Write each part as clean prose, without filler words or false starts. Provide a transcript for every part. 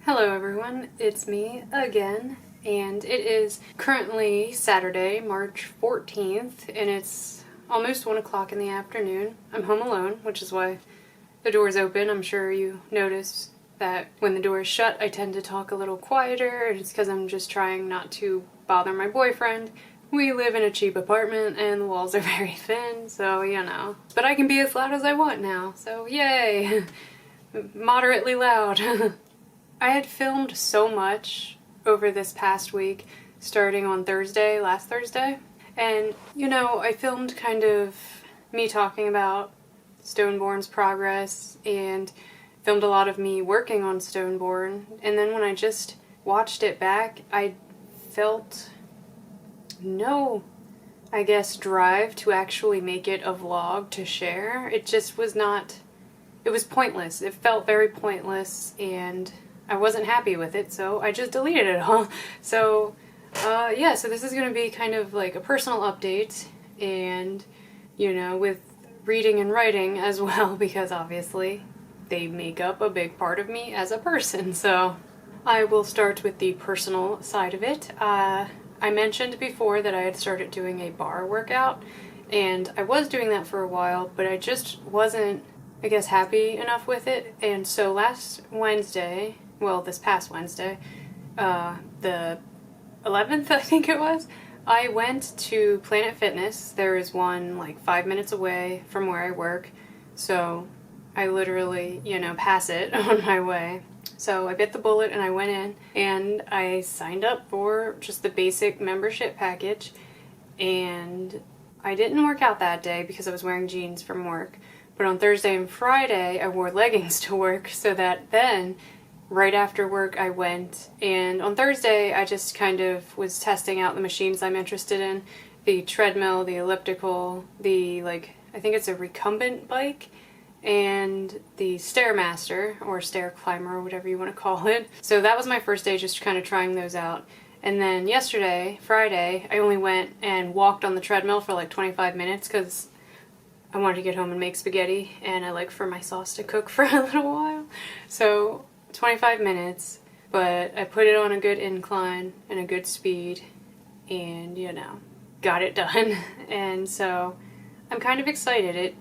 Hello everyone, it's me again, and it is currently Saturday, March 14th, and it's almost 1 o'clock in the afternoon. I'm home alone, which is why the door's open. I'm sure you notice that when the door is shut, I tend to talk a little quieter, and it's because I'm just trying not to bother my boyfriend. We live in a cheap apartment, and the walls are very thin, so you know. But I can be as loud as I want now, so yay! Moderately loud. I had filmed so much over this past week, starting on last Thursday, and you know, I filmed kind of me talking about Stoneborn's progress and filmed a lot of me working on Stoneborn, and then when I just watched it back, I felt no, I guess, drive to actually make it a vlog to share. It just was not, it was pointless. It felt very pointless, and I wasn't happy with it, so I just deleted it all. So, yeah, so this is going to be kind of like a personal update, and, you know, with reading and writing as well, because obviously they make up a big part of me as a person. So I will start with the personal side of it. I mentioned before that I had started doing a bar workout, and I was doing that for a while, but I just wasn't, I guess, happy enough with it. And so last Wednesday, well, this past Wednesday, the 11th, I think it was, I went to Planet Fitness. There is one like 5 minutes away from where I work, so I literally, you know, pass it on my way. So I bit the bullet and I went in and I signed up for just the basic membership package, and I didn't work out that day because I was wearing jeans from work. But on Thursday and Friday I wore leggings to work, so that then right after work I went, and on Thursday I just kind of was testing out the machines I'm interested in. The treadmill, the elliptical, the I think it's a recumbent bike, and the Stairmaster, or stair climber, or whatever you want to call it. So that was my first day, just kind of trying those out. And then yesterday, Friday, I only went and walked on the treadmill for like 25 minutes because I wanted to get home and make spaghetti, and I like for my sauce to cook for a little while. So 25 minutes, but I put it on a good incline and a good speed, and you know, got it done. And so I'm kind of excited.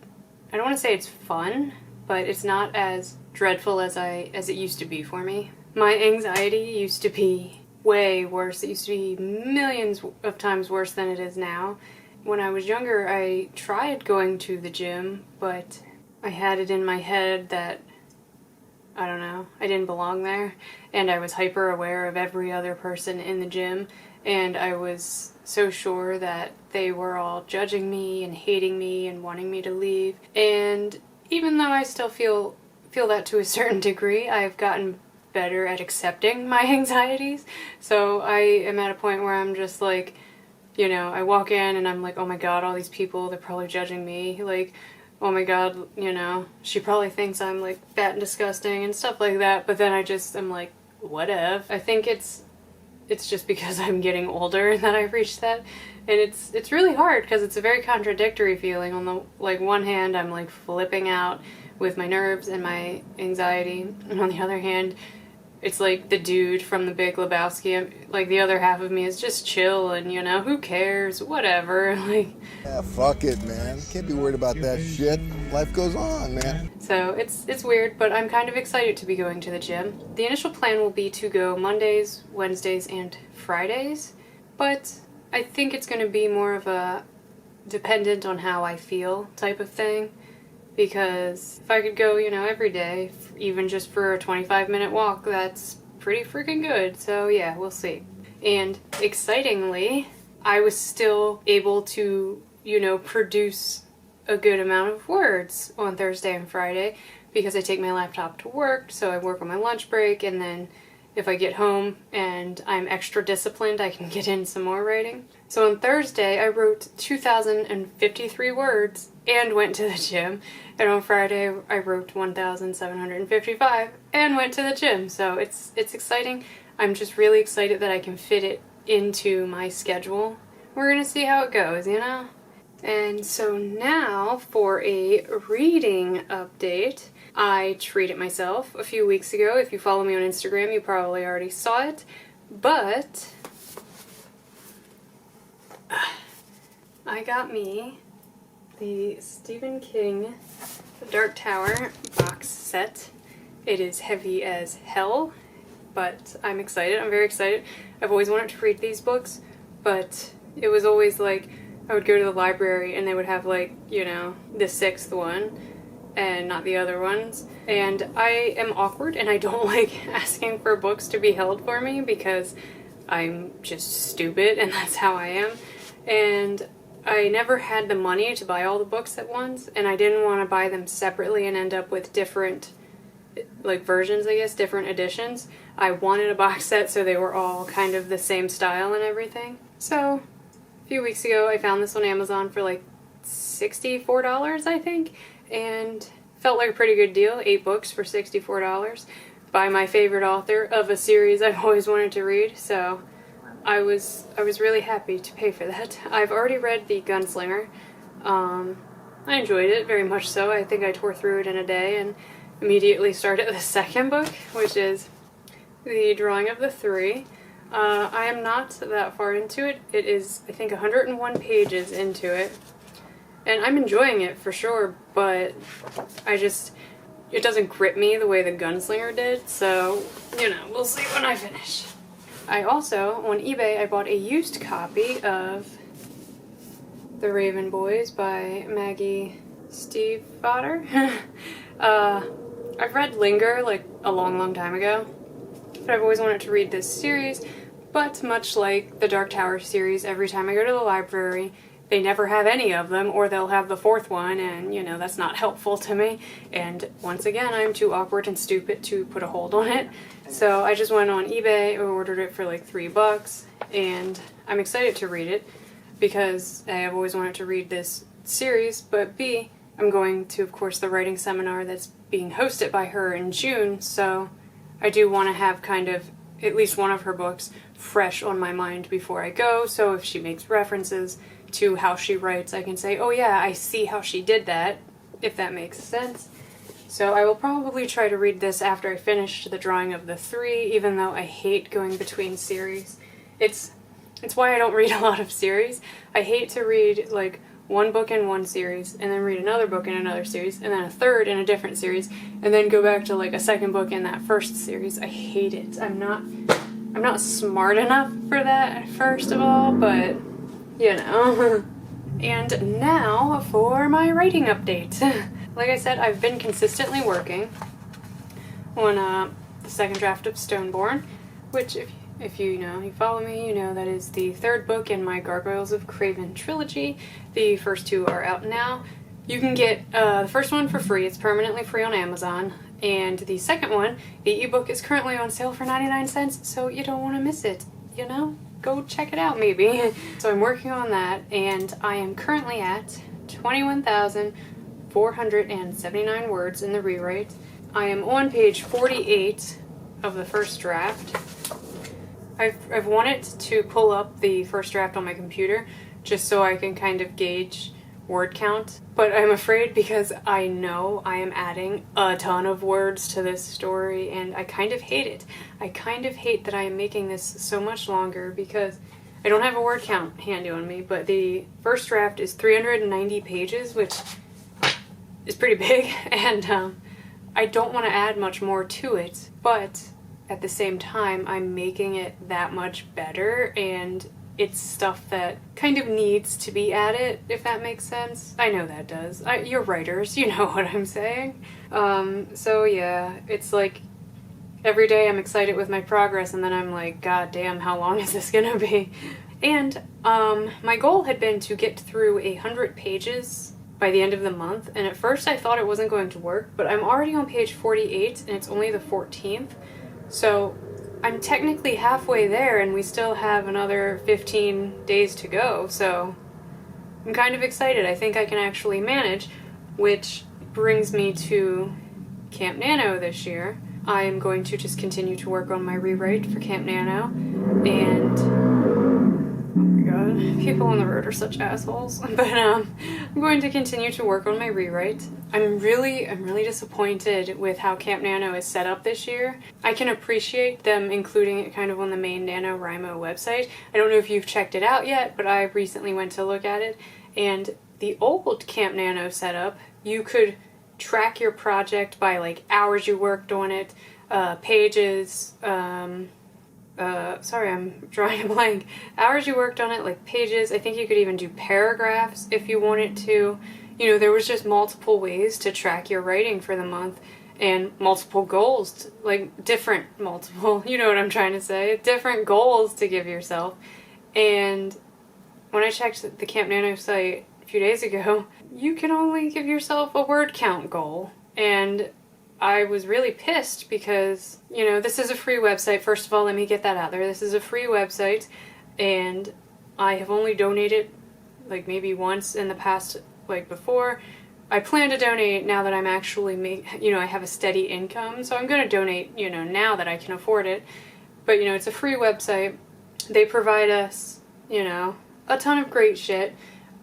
I don't want to say it's fun, but it's not as dreadful as it used to be for me. My anxiety used to be way worse. It used to be millions of times worse than it is now. When I was younger, I tried going to the gym, but I had it in my head that, I don't know, I didn't belong there, and I was hyper aware of every other person in the gym, and I was so sure that they were all judging me and hating me and wanting me to leave. And even though I still feel that to a certain degree, I've gotten better at accepting my anxieties. So I am at a point where I'm just like, you know, I walk in and I'm like, oh my god, all these people, they're probably judging me. Like, oh my god, you know, she probably thinks I'm like fat and disgusting and stuff like that. But then I'm like, whatever. I think it's just because I'm getting older that I've reached that. And it's really hard because it's a very contradictory feeling. On the one hand, I'm like flipping out with my nerves and my anxiety, and on the other hand, it's like the dude from The Big Lebowski. Like, the other half of me is just chill and, you know, who cares, whatever. Like, yeah, fuck it, man. Can't be worried about that shit. Life goes on, man. So it's weird, but I'm kind of excited to be going to the gym. The initial plan will be to go Mondays, Wednesdays, and Fridays, but I think it's going to be more of a dependent on how I feel type of thing. Because if I could go, you know, every day, even just for a 25-minute walk, that's pretty freaking good. So yeah, we'll see. And excitingly, I was still able to, you know, produce a good amount of words on Thursday and Friday because I take my laptop to work, so I work on my lunch break, and then if I get home and I'm extra disciplined, I can get in some more writing. So on Thursday, I wrote 2,053 words and went to the gym. And on Friday, I wrote 1,755 and went to the gym. So it's exciting. I'm just really excited that I can fit it into my schedule. We're gonna see how it goes, you know? And so now for a reading update. I treated it myself a few weeks ago. If you follow me on Instagram, you probably already saw it. But I got me the Stephen King The Dark Tower box set. It is heavy as hell, but I'm excited. I'm very excited. I've always wanted to read these books, but it was always like I would go to the library and they would have like, you know, the 6th one and not the other ones. And I am awkward and I don't like asking for books to be held for me because I'm just stupid and that's how I am. And I never had the money to buy all the books at once, and I didn't want to buy them separately and end up with different like versions, I guess, different editions. I wanted a box set so they were all kind of the same style and everything. So a few weeks ago I found this on Amazon for like $64, I think, and felt like a pretty good deal. 8 books for $64 by my favorite author of a series I've always wanted to read, so I was really happy to pay for that. I've already read The Gunslinger. I enjoyed it very much so. I think I tore through it in a day and immediately started the second book, which is The Drawing of the Three. I am not that far into it. It is, I think, 101 pages into it. And I'm enjoying it for sure, but it doesn't grip me the way The Gunslinger did, so, you know, we'll see when I finish. I also, on eBay, I bought a used copy of The Raven Boys by Maggie Stiefvater. I've read Linger like a long time ago, but I've always wanted to read this series, but much like the Dark Tower series, every time I go to the library, they never have any of them, or they'll have the 4th one, and, you know, that's not helpful to me. And once again, I'm too awkward and stupid to put a hold on it. So I just went on eBay, ordered it for like $3, and I'm excited to read it because I have always wanted to read this series, but B, I'm going to, of course, the writing seminar that's being hosted by her in June, so I do want to have kind of at least one of her books fresh on my mind before I go, so if she makes references to how she writes, I can say, oh yeah, I see how she did that, if that makes sense. So I will probably try to read this after I finish The Drawing of the Three, even though I hate going between series. It's why I don't read a lot of series. I hate to read like one book in one series, and then read another book in another series, and then a third in a different series, and then go back to like a second book in that first series. I hate it. I'm not smart enough for that, first of all, but you know. And now for my writing update. Like I said, I've been consistently working on the second draft of Stoneborn, which if you know, you follow me, you know that is the 3rd book in my Gargoyles of Craven trilogy. The first 2 are out now. You can get the first one for free. It's permanently free on Amazon. And the second one, the ebook, is currently on sale for 99 cents, so you don't want to miss it, you know? Go check it out, maybe. So I'm working on that, and I am currently at 21,479 words in the rewrite. I am on page 48 of the first draft. I've wanted to pull up the first draft on my computer just so I can kind of gauge word count, but I'm afraid because I know I am adding a ton of words to this story, and I kind of hate it. I kind of hate that I am making this so much longer because I don't have a word count handy on me, but the first draft is 390 pages, which is pretty big, and I don't want to add much more to it, but at the same time, I'm making it that much better, and it's stuff that kind of needs to be added, if that makes sense. I know that does. You're writers, you know what I'm saying. So yeah, it's like every day I'm excited with my progress, and then I'm like, god damn, how long is this gonna be? And my goal had been to get through 100 pages by the end of the month, and at first I thought it wasn't going to work, but I'm already on page 48, and it's only the 14th, so I'm technically halfway there, and we still have another 15 days to go, so I'm kind of excited. I think I can actually manage, which brings me to Camp Nano this year. I am going to just continue to work on my rewrite for Camp Nano, and oh my god, man, people on the road are such assholes. But I'm going to continue to work on my rewrite. I'm really disappointed with how Camp Nano is set up this year. I can appreciate them including it kind of on the main NaNoWriMo website. I don't know if you've checked it out yet, but I recently went to look at it, and the old Camp Nano setup, you could track your project by like hours you worked on it, pages, sorry, I'm drawing a blank. Hours you worked on it, like pages. I think you could even do paragraphs if you wanted to. You know, there was just multiple ways to track your writing for the month, and multiple goals, like different multiple, you know what I'm trying to say, different goals to give yourself. And when I checked the Camp Nano site a few days ago, you can only give yourself a word count goal. And I was really pissed because, you know, this is a free website. First of all, let me get that out there. This is a free website, and I have only donated like maybe once in the past, like before. I plan to donate now that I'm actually I have a steady income, so I'm going to donate, you know, now that I can afford it. But, you know, it's a free website. They provide us, you know, a ton of great shit.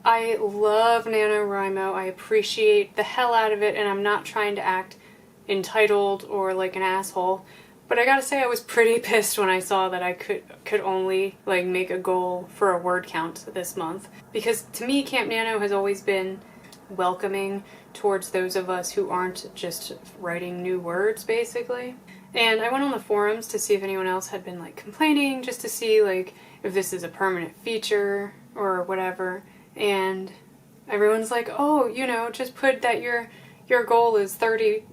I love NaNoWriMo. I appreciate the hell out of it, and I'm not trying to act entitled or like an asshole. But I gotta say, I was pretty pissed when I saw that I could only like make a goal for a word count this month. Because to me, Camp Nano has always been welcoming towards those of us who aren't just writing new words, basically. And I went on the forums to see if anyone else had been like complaining, just to see like if this is a permanent feature or whatever. And everyone's like, oh, you know, just put that your goal is 30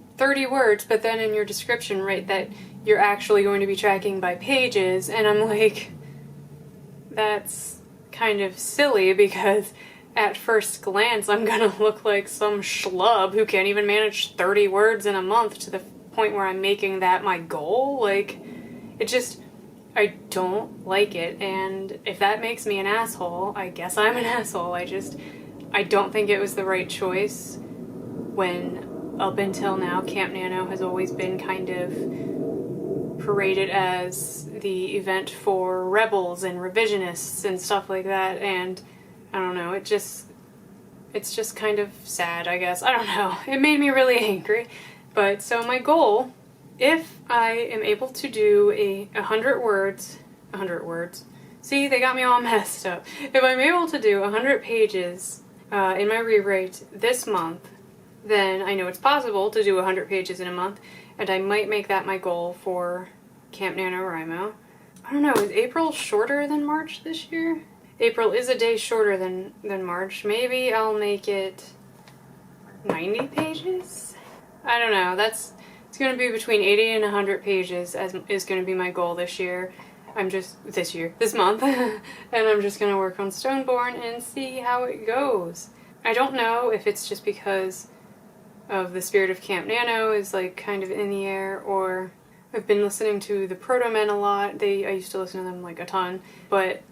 words, but then in your description write that you're actually going to be tracking by pages. And I'm like, that's kind of silly, because at first glance I'm gonna look like some schlub who can't even manage 30 words in a month to the point where I'm making that my goal. Like, it just, I don't like it. And if that makes me an asshole, I guess I'm an asshole. I don't think it was the right choice when up until now Camp Nano has always been kind of paraded as the event for rebels and revisionists and stuff like that. And I don't know, it's just kind of sad, I guess. I don't know. It made me really angry. But so my goal, if I am able to do 100 words, see, they got me all messed up. If I'm able to do 100 pages in my rewrite this month, then I know it's possible to do 100 pages in a month, and I might make that my goal for Camp NaNoWriMo. I don't know, is April shorter than March this year? April is a day shorter than March. Maybe I'll make it 90 pages? I don't know, it's going to be between 80 and 100 pages is going to be my goal this year. This month. And I'm just going to work on Stoneborn and see how it goes. I don't know if it's just because of the spirit of Camp Nano is like kind of in the air, or I've been listening to the Proto-Men a lot. I used to listen to them like a ton, but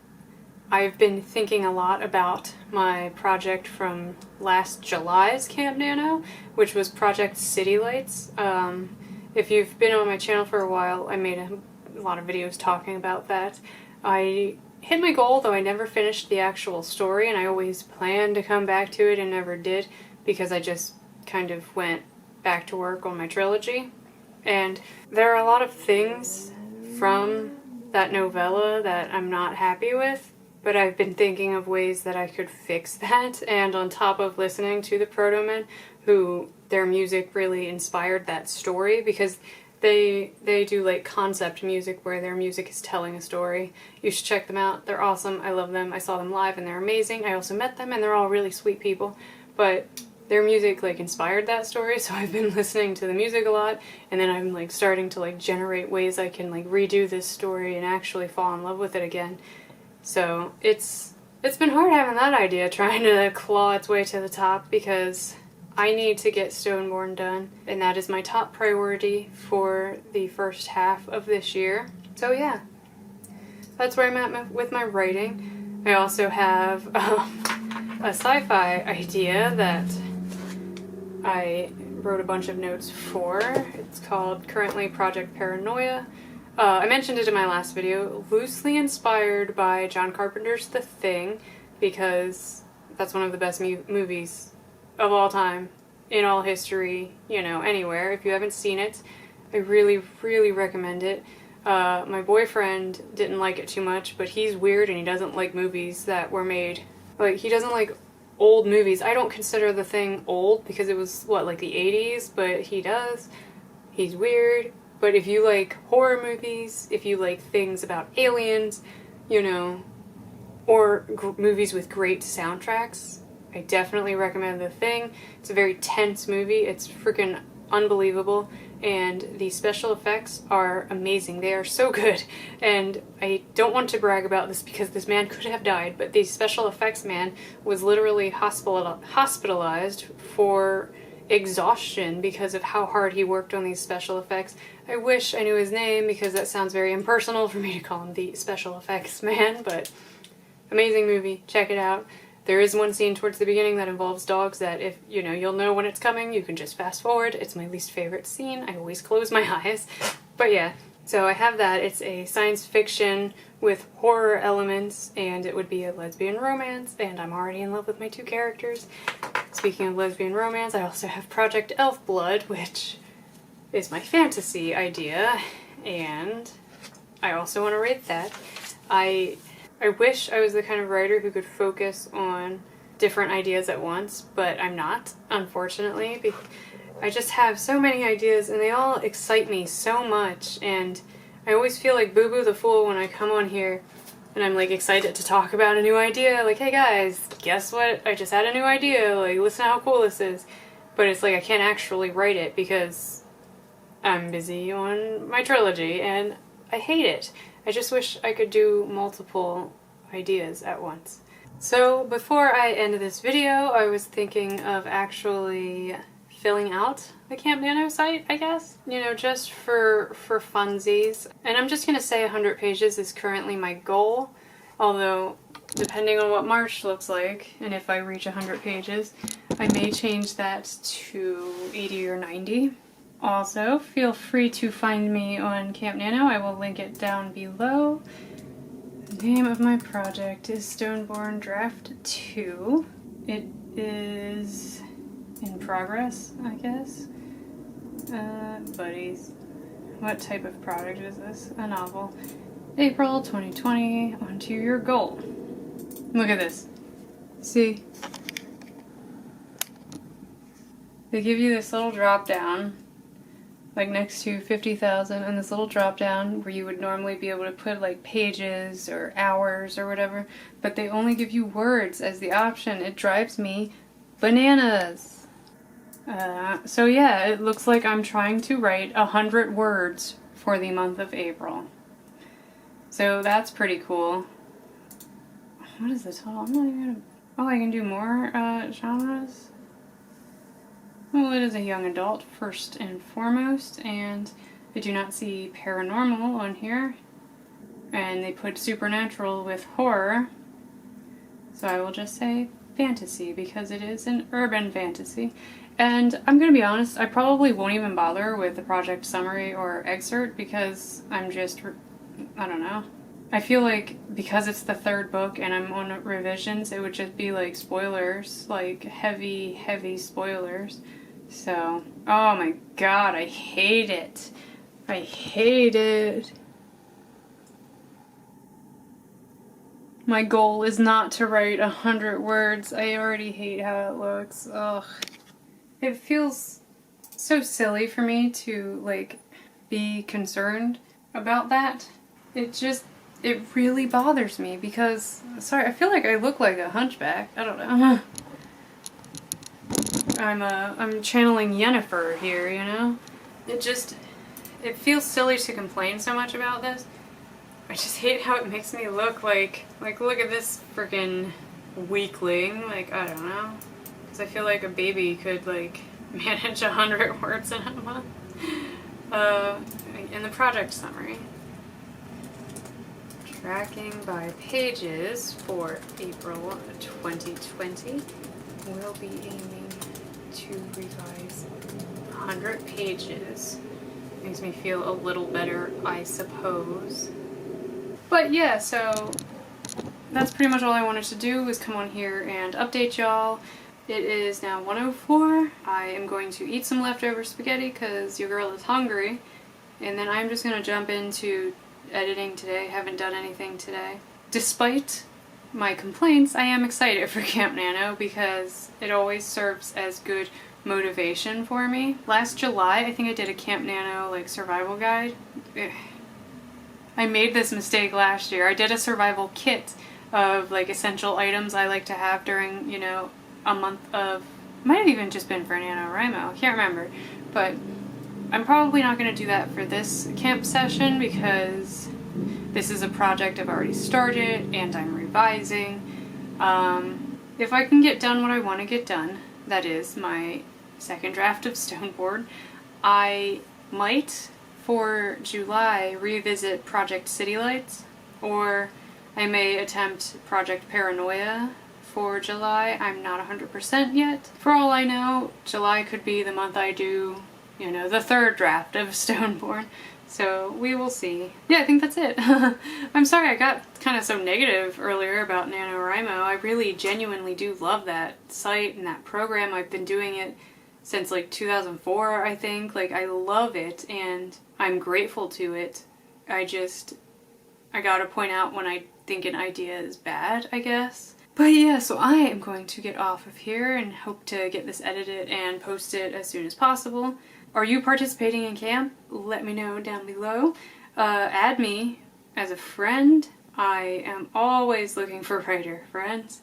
I've been thinking a lot about my project from last July's Camp Nano, which was Project City Lights. If you've been on my channel for a while, I made a lot of videos talking about that. I hit my goal, though I never finished the actual story, and I always planned to come back to it and never did, because I just kind of went back to work on my trilogy. And there are a lot of things from that novella that I'm not happy with, but I've been thinking of ways that I could fix that. And on top of listening to the Proto-Men, who their music really inspired that story, because they do like concept music where their music is telling a story. You should check them out. They're awesome. I love them. I saw them live and they're amazing. I also met them and they're all really sweet people. But their music like inspired that story, so I've been listening to the music a lot, and then I'm like starting to like generate ways I can like redo this story and actually fall in love with it again. So it's been hard having that idea, trying to claw its way to the top, because I need to get Stoneborn done, and that is my top priority for the first half of this year. So yeah, that's where I'm at with my writing. I also have a sci-fi idea that I wrote a bunch of notes for. It's called currently Project Paranoia. I mentioned it in my last video, loosely inspired by John Carpenter's The Thing, because that's one of the best movies of all time, in all history, you know, anywhere. If you haven't seen it, I really, really recommend it. My boyfriend didn't like it too much, but he's weird and he doesn't like movies that were made, like, he doesn't like old movies. I don't consider The Thing old because it was, what, like the 80s, but he does. He's weird. But if you like horror movies, if you like things about aliens, you know, or movies with great soundtracks, I definitely recommend The Thing. It's a very tense movie. It's freaking unbelievable. And the special effects are amazing. They are so good. And I don't want to brag about this because this man could have died, but the special effects man was literally hospitalized for exhaustion because of how hard he worked on these special effects. I wish I knew his name because that sounds very impersonal for me to call him the special effects man, but amazing movie. Check it out. There is one scene towards the beginning that involves dogs that, if you know, you'll know when it's coming, you can just fast forward. It's my least favorite scene. I always close my eyes. But yeah, so I have that. It's a science fiction with horror elements, and it would be a lesbian romance, and I'm already in love with my two characters. Speaking of lesbian romance, I also have Project Elf Blood, which is my fantasy idea, and I also want to rate that. I wish I was the kind of writer who could focus on different ideas at once, but I'm not, unfortunately. I just have so many ideas, and they all excite me so much, and I always feel like Boo Boo the Fool when I come on here and I'm like excited to talk about a new idea. Like, hey guys, guess what? I just had a new idea. Like, listen to how cool this is. But it's like I can't actually write it because I'm busy on my trilogy, and I hate it. I just wish I could do multiple ideas at once. So before I end this video, I was thinking of actually filling out the Camp Nano site, I guess. You know, just for funsies. And I'm just gonna say 100 pages is currently my goal, although depending on what March looks like, and if I reach 100 pages, I may change that to 80 or 90. Also, feel free to find me on Camp Nano. I will link it down below. The name of my project is Stoneborn Draft 2. It is in progress, I guess. Buddies. What type of project is this? A novel. April 2020, on to your goal. Look at this. See? They give you this little drop down, like next to 50,000, and this little drop down where you would normally be able to put like pages or hours or whatever, but they only give you words as the option. It drives me bananas. So yeah, it looks like I'm trying to write 100 words for the month of April. So that's pretty cool. What is this? Oh, I'm not even gonna... Oh, I can do more genres? Well, it is a young adult, first and foremost, and I do not see paranormal on here. And they put supernatural with horror. So I will just say fantasy, because it is an urban fantasy. And I'm gonna be honest, I probably won't even bother with the project summary or excerpt because I'm just, I don't know. I feel like because it's the third book and I'm on revisions, it would just be like spoilers, like heavy, heavy spoilers. So, oh my god, I hate it. I hate it. My goal is not to write 100 words. I already hate how it looks. Ugh. It feels so silly for me to, like, be concerned about that. It really bothers me because, sorry, I feel like I look like a hunchback. I don't know. I'm channeling Yennefer here, you know? It feels silly to complain so much about this. I just hate how it makes me look like look at this freaking weakling, like, I don't know. Because I feel like a baby could, like, manage 100 words in a month. In the project summary. Tracking by pages for April 2020. We'll be aiming to revise 100 pages Makes me feel a little better, I suppose. But yeah, so that's pretty much all I wanted to do, was come on here and update y'all. It is now 1:04. I am going to eat some leftover spaghetti because your girl is hungry. And then I'm just going to jump into editing today. Haven't done anything today. Despite my complaints, I am excited for Camp Nano because it always serves as good motivation for me. Last July, I think I did a Camp Nano like survival guide. I made this mistake last year. I did a survival kit of like essential items I like to have during, you know, a month of, might have even just been for NaNoWriMo, I can't remember, but I'm probably not going to do that for this camp session because this is a project I've already started and I'm revising. If I can get done what I want to get done, that is my second draft of Stoneborn, I might for July revisit Project City Lights, or I may attempt Project Paranoia for July. I'm not 100% yet. For all I know, July could be the month I do, you know, the third draft of Stoneborn. So we will see. Yeah, I think that's it. I'm sorry I got kind of so negative earlier about NaNoWriMo. I really genuinely do love that site and that program. I've been doing it since like 2004, I think. Like, I love it and I'm grateful to it. I gotta point out when I think an idea is bad, I guess. But yeah, so I am going to get off of here and hope to get this edited and posted as soon as possible. Are you participating in camp? Let me know down below. Add me as a friend. I am always looking for writer friends.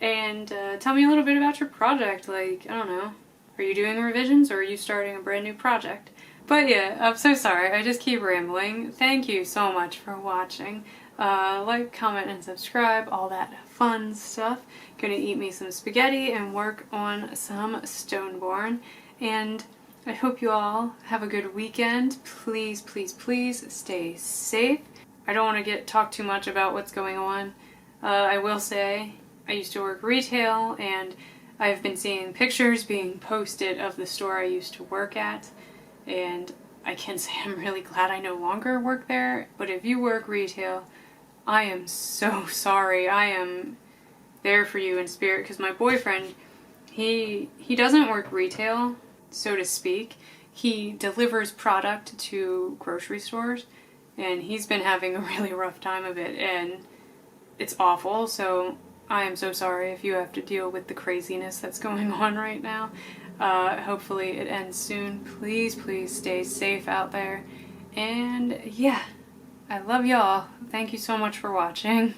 And tell me a little bit about your project. Like, I don't know, are you doing revisions or are you starting a brand new project? But yeah, I'm so sorry, I just keep rambling. Thank you so much for watching. Like, comment, and subscribe, all that fun stuff. Gonna eat me some spaghetti and work on some Stoneborn. And I hope you all have a good weekend. Please, please, please stay safe. I don't want to talk too much about what's going on. I will say I used to work retail and I've been seeing pictures being posted of the store I used to work at, and I can say I'm really glad I no longer work there. But if you work retail, I am so sorry. I am there for you in spirit, because my boyfriend, he doesn't work retail, so to speak. He delivers product to grocery stores, and he's been having a really rough time of it, and it's awful. So I am so sorry if you have to deal with the craziness that's going on right now. Hopefully it ends soon. Please, please stay safe out there. And yeah, I love y'all. Thank you so much for watching.